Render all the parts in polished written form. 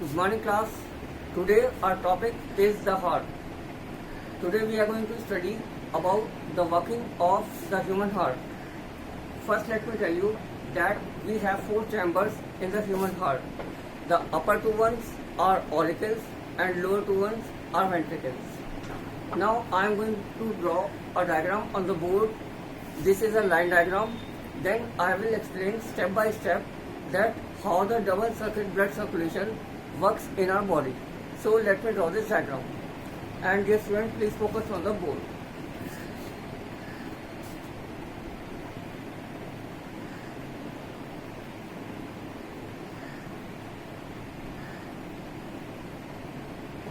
Good morning class. Today our topic is the heart. Today we are going to study about the working of the human heart. First let me tell you that we have four chambers in the human heart. The upper two ones are auricles and lower two ones are ventricles. Now I am going to draw a diagram on the board. This is a line diagram. Then I will explain step by step that how the double circuit blood circulation works in our body. So let me draw this diagram. And dear student, please focus on the board.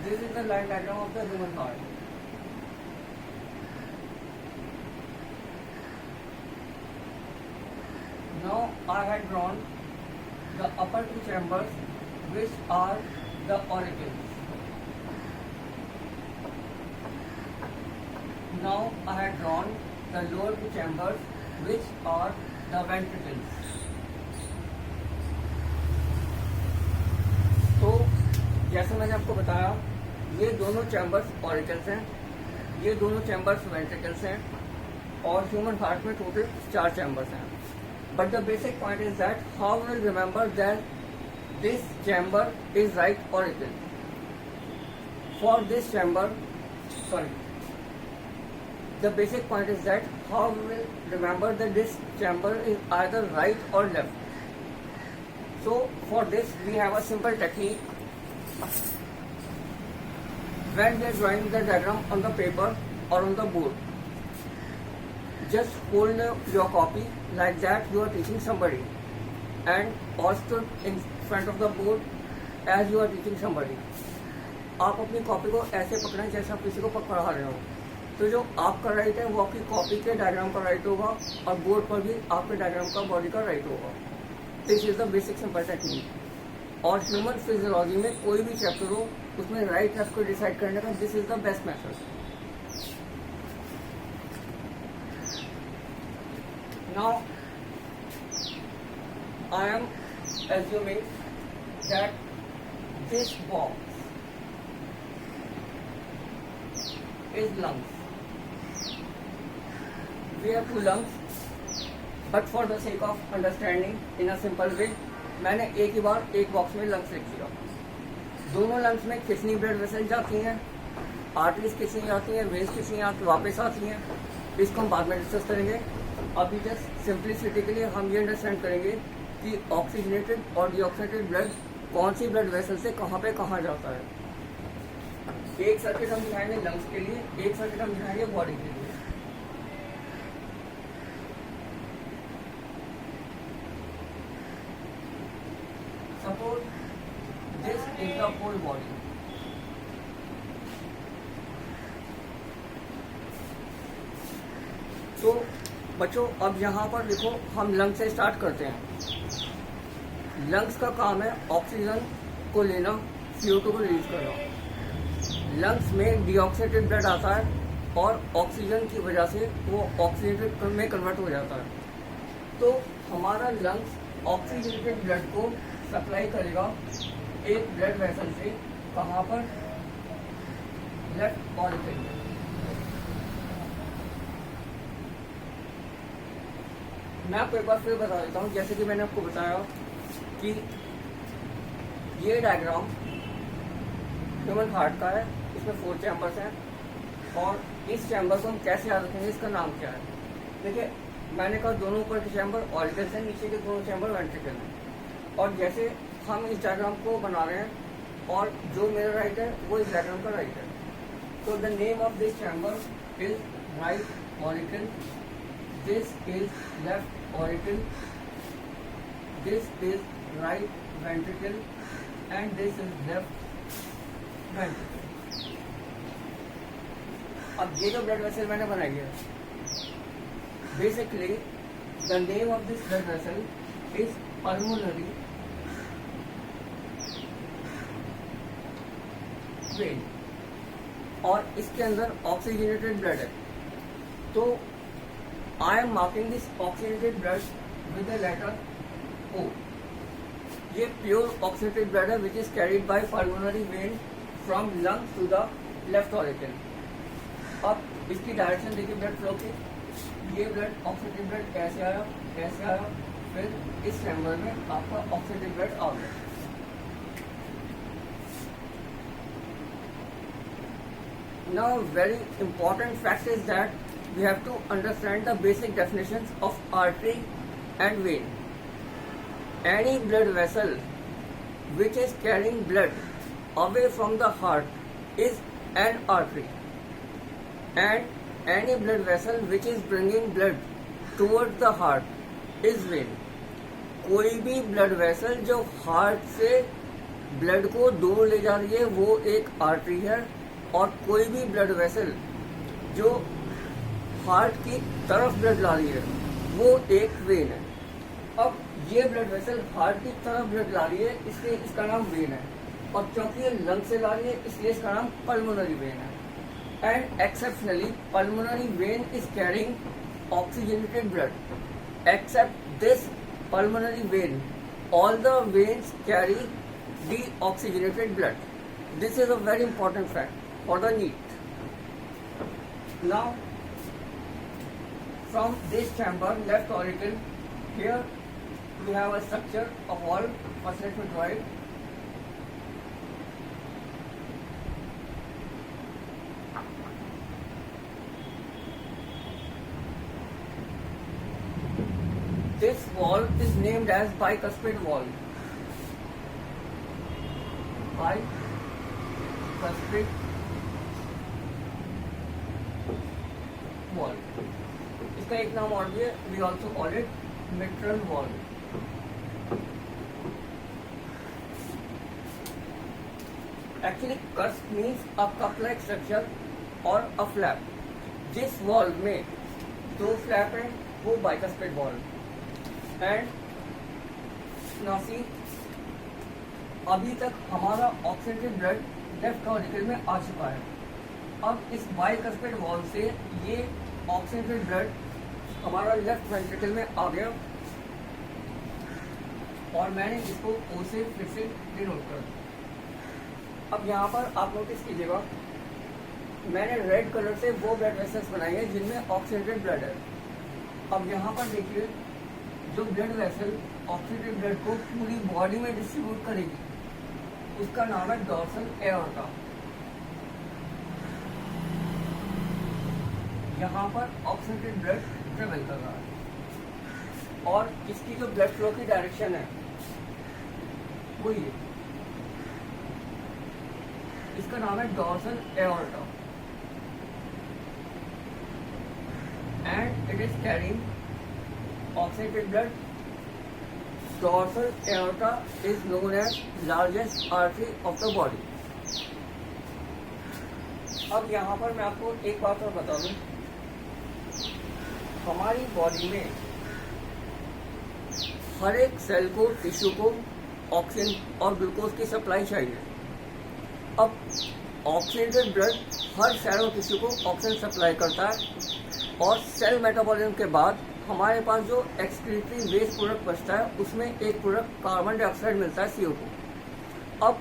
This is the line diagram of the human heart. Now I had drawn the upper two chambers, which are the auricles. Now I had drawn the lower two chambers, which are the ventricles. तो जैसे मैंने आपको बताया, ये दोनों chambers auricles हैं, ये दोनों चैम्बर्स वेंट्रिकल्स हैं, और ह्यूमन हार्ट में टोटल 4 चैम्बर्स हैं. But the basic point is that how we will remember that this chamber is right auricle. For this chamber, the basic point is that how we will remember that this chamber is either right or left. So for this we have a simple technique. When we are drawing the diagram on the paper or on the board, just hold your copy like that you are teaching somebody, and also in front of the board as you are teaching somebody. आप अपनी copy को ऐसे पकड़ें जैसे आप किसी को पढ़ा रहे हो. तो जो आपका राइट है वो आपकी कॉपी के डायग्राम का राइट होगा, और बोर्ड पर भी आपके डायग्राम का बॉडी का राइट होगा. This is the basic simple technique. और ह्यूमन फिजियोलॉजी में कोई भी चैप्टर हो उसमें राइट लेफ्ट को डिसाइड करने का this is the best method. Now I am assuming that this box is lungs. We have two lungs, but for the sake of understanding in a simple way, मैंने एक ही बार एक box में lungs लिख दिया. दोनों lungs में कितनी blood vessel जाती हैं, आर्टरीज कितनी जाती हैं, वेन्स कितनी वापस आती हैं, इसको हम बाद में डिस्कस करेंगे. अभी जस्ट सिंप्लिसिटी के लिए हम ये अंडरस्टैंड करेंगे कि ऑक्सीजनेटेड और डीऑक्सीजनेटेड ब्लड कौन सी ब्लड वेसल से कहाँ पे कहाँ जाता है. एक सर्किट हम दिखाएंगे लंग्स के लिए, एक सर्किट हम दिखाएंगे बॉडी के लिए. Suppose this is the whole body. तो बच्चों अब यहाँ पर देखो, हम लंग्स से स्टार्ट करते हैं. लंग्स का काम है ऑक्सीजन को लेना, CO2 को रिलीज करना. लंग्स में डीऑक्सीनेटेड ब्लड आता है और ऑक्सीजन की वजह से वो ऑक्सीजनेटेड में कन्वर्ट हो जाता है. तो हमारा लंग्स ऑक्सीजनेटेड ब्लड को सप्लाई करेगा एक ब्लड वेसल से. कहाँ पर? लेफ्ट ऑरिकल में. मैं आपको एक बार फिर बता देता हूँ, जैसे कि मैंने आपको बताया कि ये डायग्राम ह्यूमन हार्ट का है. इसमें 4 चैम्बर्स हैं, और इस चैम्बर को हम कैसे याद रखेंगे, इसका नाम क्या है. देखिए मैंने कहा दोनों ऊपर के चैम्बर ऑरिकल्स हैं, नीचे के दोनों चैम्बर वेंट्रिकल हैं. और जैसे हम इस डायग्राम को बना रहे हैं, और जो मेरा राइट है वो इस डायग्राम का राइट है. तो the name of this chamber is right auricle. This is left auricle, this is right ventricle, and this is left ventricle. अब ये जो ब्लड वेसल मैंने बनाई है, basically the name of this blood vessel is pulmonary vein, और इसके अंदर oxygenated blood है. तो I am marking this oxygenated blood with the letter O. ये प्योर ऑक्सीडेटेड ब्लड है which is carried by pulmonary vein from lung to the left auricle. अब इसकी direction देखिए ब्लड फ्लो की, ये ब्लड ऑक्सीडेटेड ब्लड कैसे आया, फिर इस चैम्बर में आपका ऑक्सीडेटेड ब्लड आ गया। Now very important fact is that we have to understand the basic definitions of artery and vein. Any blood vessel which is carrying blood away from the heart is an artery, and any blood vessel which is bringing blood towards the heart is vein. कोई भी blood vessel जो heart से blood को दूर ले जा रही है वो एक आर्टरी है, और कोई भी ब्लड वेसल जो हार्ट की तरफ ब्लड ला रही है वो एक वेन है। अब ये ब्लड वेसल हार्ट की तरफ ब्लड ला रही है इसलिए इसका नाम वेन है, और क्योंकि ये लंग से ला रही है इसलिए इसका नाम पल्मोनरी वेन है। And exceptionally pulmonary vein is carrying oxygenated blood. Except this pulmonary vein, all the veins carry deoxygenated blood. This is a very important fact for the NEET. Now, from this chamber, left auricle, here we have a structure of wall. First let me draw it. This wall is named as bicuspid wall. Bicuspid wall. इसका एक नाम और भी है, we also call it mitral wall. Actually, cusp means a cup-like structure or a flap. जिस wall में दो flap है वो bicuspid wall. And now see, अभी तक हमारा ऑक्सीडेटेड ब्लड लेफ्ट ऑरिकल में आ चुका है। अब इस बाइकस्पिड वॉल से ये ऑक्सीडेटेड ब्लड हमारा लेफ्ट वेंट्रिकल में आ गया, और मैंने इसको O से फिर से डिनोट कर दिया। अब यहाँ पर आप नोटिस कीजिएगा, मैंने रेड कलर से वो ब्लड वेसल्स बनाई है जिनमें ऑक्सीडेटेड ब्लड है। अब यहाँ पर देखिए, जो ब्लड वेसल ऑक्सीडेटेड ब्लड को पूरी बॉडी में डिस्ट्रीब्यूट करेगी उसका नाम है डॉर्सल एओर्टा। यहाँ पर ऑक्सीडेटेड ब्लड ट्रेवल कर रहा है, और इसकी जो ब्लड फ्लो की डायरेक्शन है वो ये, इसका नाम है dorsal aorta, and it is carrying oxygenated blood. Dorsal aorta is known as largest artery of the body. अब यहाँ पर मैं आपको एक बात और बता दूं, हमारी बॉडी में हर एक सेल को, टिश्यू को ऑक्सीजन और ग्लूकोज की सप्लाई चाहिए। अब ऑक्सीडेटेड ब्लड हर सेल और टिश्यू को ऑक्सीजन सप्लाई करता है, और सेल मेटाबॉलिज्म के बाद हमारे पास जो एक्सक्रीटरी वेस्ट प्रोडक्ट बचता है उसमें एक प्रोडक्ट कार्बन डाइऑक्साइड मिलता है, CO2। अब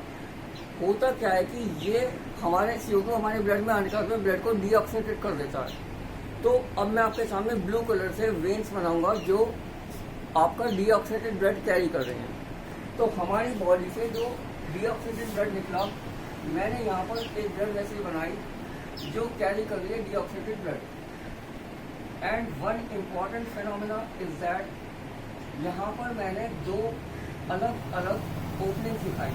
होता क्या है कि ये हमारे CO2 हमारे ब्लड में आने के बाद में ब्लड को डीऑक्सीडेट कर देता है। तो अब मैं आपके सामने ब्लू कलर से वेन्स बनाऊंगा जो आपका डीऑक्सीडेटेड ब्लड कैरी कर रहे हैं। तो हमारी बॉडी से जो डीऑक्सीडेटेड ब्लड निकला, मैंने यहाँ पर एक ब्लड वेसल बनाई जो कैरी कर रही है deoxygenated blood. And one important phenomena is that यहाँ पर मैंने दो अलग अलग ओपनिंग दिखाई।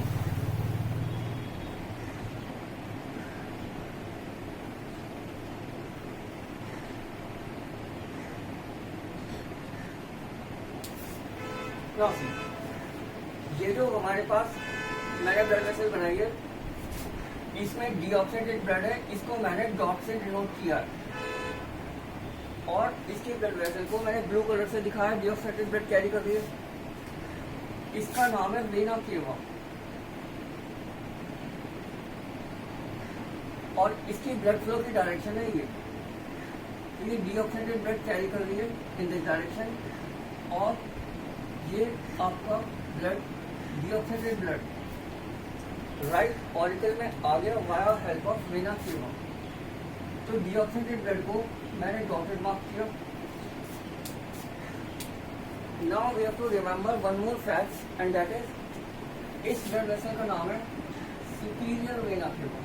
ये जो हमारे पास मैंने ब्लड वेसल बनाई है इसमें डीऑक्सीडेटेड ब्लड है, इसको मैंने डॉट से डिनोट किया है, और इसकी ब्लड वेसल को मैंने ब्लू कलर से दिखाया, डीऑक्सीडेटेड ब्लड कैरी कर रही है। इसका नाम है वेना केवा, और इसकी ब्लड फ्लो की डायरेक्शन है ये डीऑक्सीडेटेड ब्लड कैरी कर रही है इन दिस डायरेक्शन, और ये आपका blood deoxygenated blood right auricle में आ गया via help of vena cava. तो डीऑक्सीनेटेड ब्लड को मैंने डॉटेड मार्क किया। Now we have to remember one more fact and that is इस ब्लड वेसल का नाम है superior vena cava.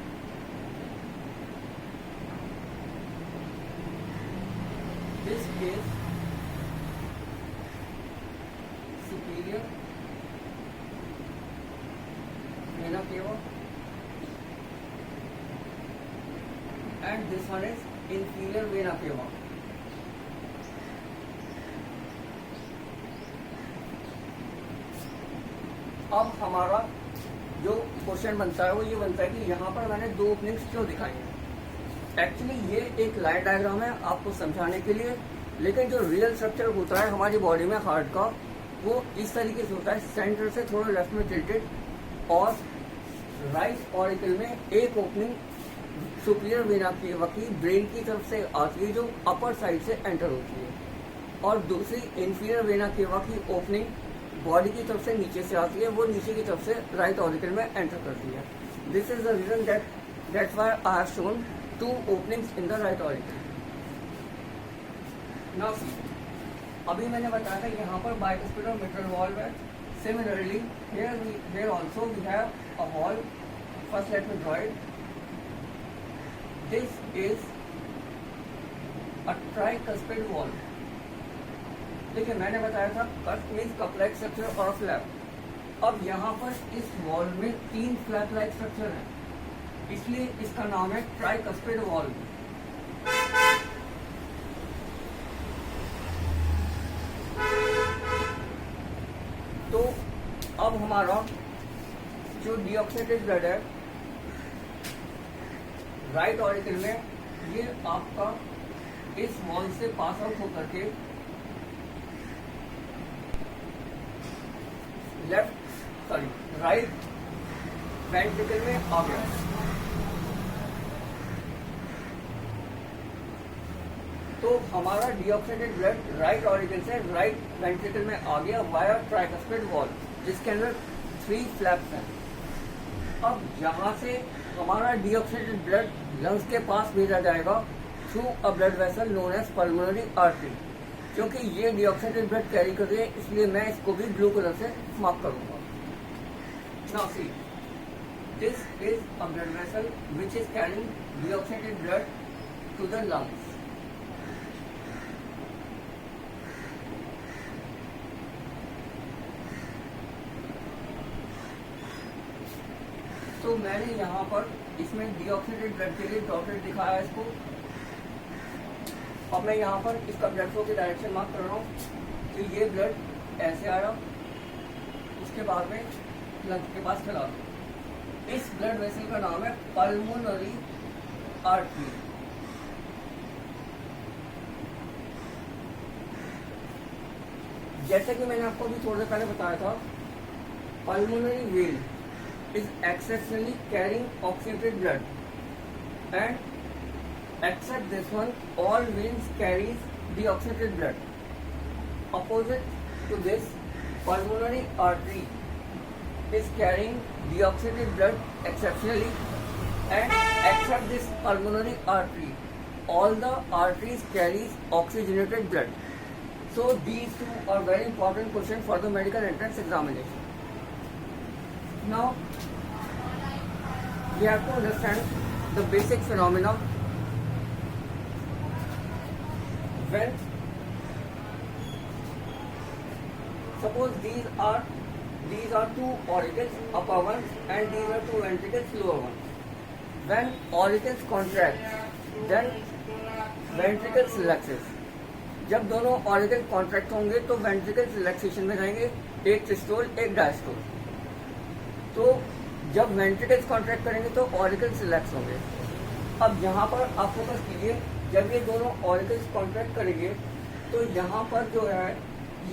This is superior vena cava and this one is inferior vena cava. अब हमारा जो क्वेश्चन बनता है वो ये बनता है कि यहाँ पर मैंने दो ओपनिंग्स क्यों दिखाई है। एक्चुअली ये एक लाइन डायग्राम है आपको समझाने के लिए, लेकिन जो रियल स्ट्रक्चर होता है हमारी बॉडी में हार्ट का वो इस तरीके से होता है, सेंटर से थोड़ा लेफ्ट में टिल्टेड और राइट ऑरिकल में एक ओपनिंग सुपीरियर वेना केवा की ब्रेन की तरफ से आती है जो अपर साइड से एंटर होती है, और दूसरी इंफीरियर वेना केवा की ओपनिंग बॉडी की तरफ से नीचे से आती है, वो नीचे की तरफ से राइट ऑरिकल में एंटर करती है। This is the reason that's why I have shown two openings in the right auricle. Now अभी मैंने बताया था यहाँ पर बाइकुस्पिड और मिट्रल वॉल्व है। Similarly here also we have a valve. First let me draw it. This is a tricuspid valve. देखिए मैंने बताया था cusp means cup like structure और फ्लैप। अब यहाँ पर इस वॉल्व में 3 फ्लैप लाइक स्ट्रक्चर है, इसलिए इसका नाम है ट्राइकस्पिड वॉल्व। तो अब हमारा जो डीऑक्सीनेटेड ब्लड है राइट ऑरिकल में, ये आपका इस वॉल से पास आउट होकर के राइट वेंट्रिकल में आ गया। तो हमारा डीऑक्सीनेटेड ब्लड राइट ऑरिकल से राइट वेंट्रिकल में आ गया वाया ट्राइकस्पिड वॉल्व, जिसके अंदर 3 फ्लैप्स हैं। अब यहाँ से हमारा डीऑक्सीनेटेड ब्लड लंग्स के पास भेजा जाएगा through a blood vessel known as pulmonary artery. क्योंकि ये डीऑक्सीनेटेड ब्लड कैरी कर रही है, इसलिए मैं इसको भी ब्लू कलर से मार्क करूंगा। Now see, this is a blood vessel which is carrying deoxygenated blood to the lungs. तो मैंने यहाँ पर इसमें डीऑक्सीनेटेड ब्लड के लिए डॉटेड दिखाया है इसको। अब मैं यहाँ पर इसका ब्लड फ्लो की डायरेक्शन मार्क कर रहा हूँ। तो ये ब्लड ऐसे आ रहा, उसके बाद में लंग्स के पास चला। इस ब्लड वेसल का नाम है पल्मोनरी आर्टरी। जैसे कि मैंने आपको अभी थोड़ी देर पहले बताया था, pulmonary vein is exceptionally carrying oxygenated blood, and except this one all veins carries deoxygenated blood. Opposite to this, pulmonary artery is carrying deoxygenated blood exceptionally, and except this pulmonary artery all the arteries carries oxygenated blood. So these two are very important questions for the medical entrance examination. Now we have to understand the basic phenomena when suppose these are 2 auricles, upper ones, and these are 2 ventricles, lower ones. When auricles contract, then ventricles relaxes. जब दोनों auricle contract होंगे तो ventricles relaxation में जाएंगे, एक systole एक diastole. तो जब वेंट्रिकल्स कॉन्ट्रैक्ट करेंगे तो ऑरिकल्स रिलैक्स होंगे। अब यहाँ पर आप फोकस कीजिए, जब ये दोनों ऑरिकल्स कॉन्ट्रैक्ट करेंगे तो यहाँ पर जो है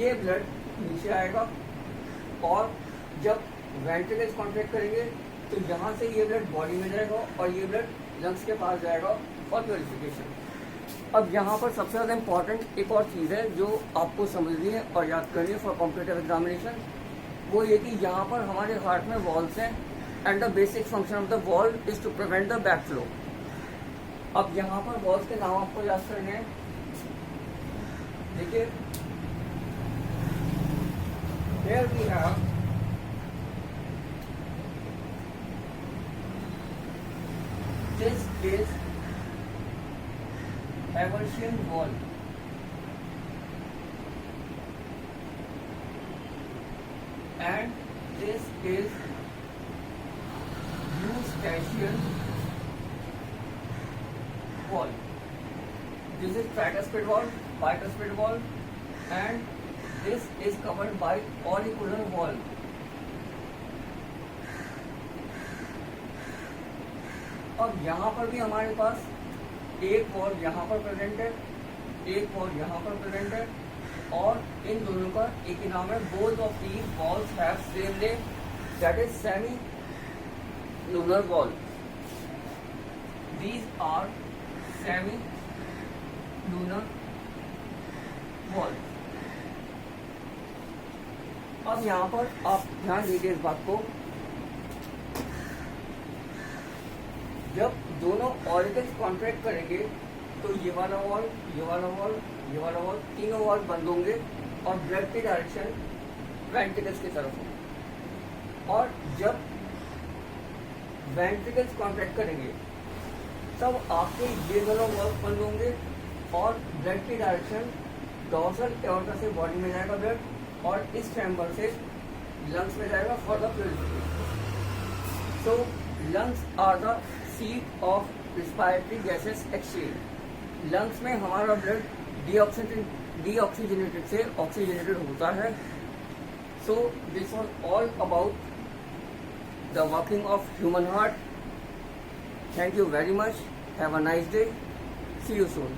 ये ब्लड नीचे आएगा, और जब वेंट्रिकल्स कॉन्ट्रैक्ट करेंगे तो यहाँ से ये ब्लड बॉडी में जाएगा और ये ब्लड लंग्स के पास जाएगा फॉर प्योरिफिकेशन। अब यहाँ पर सबसे ज़्यादा इम्पॉर्टेंट एक और चीज़ है जो आपको समझनी है और याद करनी है फॉर कॉम्पिटिटिव एग्जामिनेशन। वो ये कि यहाँ पर हमारे हार्ट में वॉल्स हैं and the basic function of the valve is to prevent the back flow. अब यहाँ पर वॉल्स के नाम आपको याद करने हैं। देखिए, here we have this is Evershian wall, and this is Eustachian wall. This is tricuspid wall, bicuspid wall, and this is covered by auricular wall. अब यहाँ पर भी हमारे पास एक वॉल यहाँ पर प्रेजेंट है, एक वॉल यहाँ पर प्रेजेंट है, और इन दोनों का एक ही नाम है। Both of these valves have same name, that is semilunar valve. These are semilunar valve. अब यहाँ पर आप ध्यान दीजिए इस बात को, जब दोनों ऑरिकल्स कॉन्ट्रैक्ट करेंगे तो ये वाला वॉल, ये वाला वॉल, ये वाला वॉल, तीनों वॉल बंद होंगे और ब्लड की डायरेक्शन वेंट्रिकल्स की तरफ होगी। और जब वेंट्रिकल्स कॉन्ट्रैक्ट करेंगे तब आपके ये दोनों वॉल बंद होंगे और ब्लड की डायरेक्शन डॉर्सल एओर्टा से बॉडी में जाएगा ब्लड, और इस चैम्बर से लंग्स में जाएगा for the purification. So lungs are the seat of respiratory gases exchange. Lungs में हमारा ब्लड डीऑक्सीजनेटेड से ऑक्सीजनेटेड होता है। So this was all about the working of human heart. Thank you very much. Have a nice day. See you soon.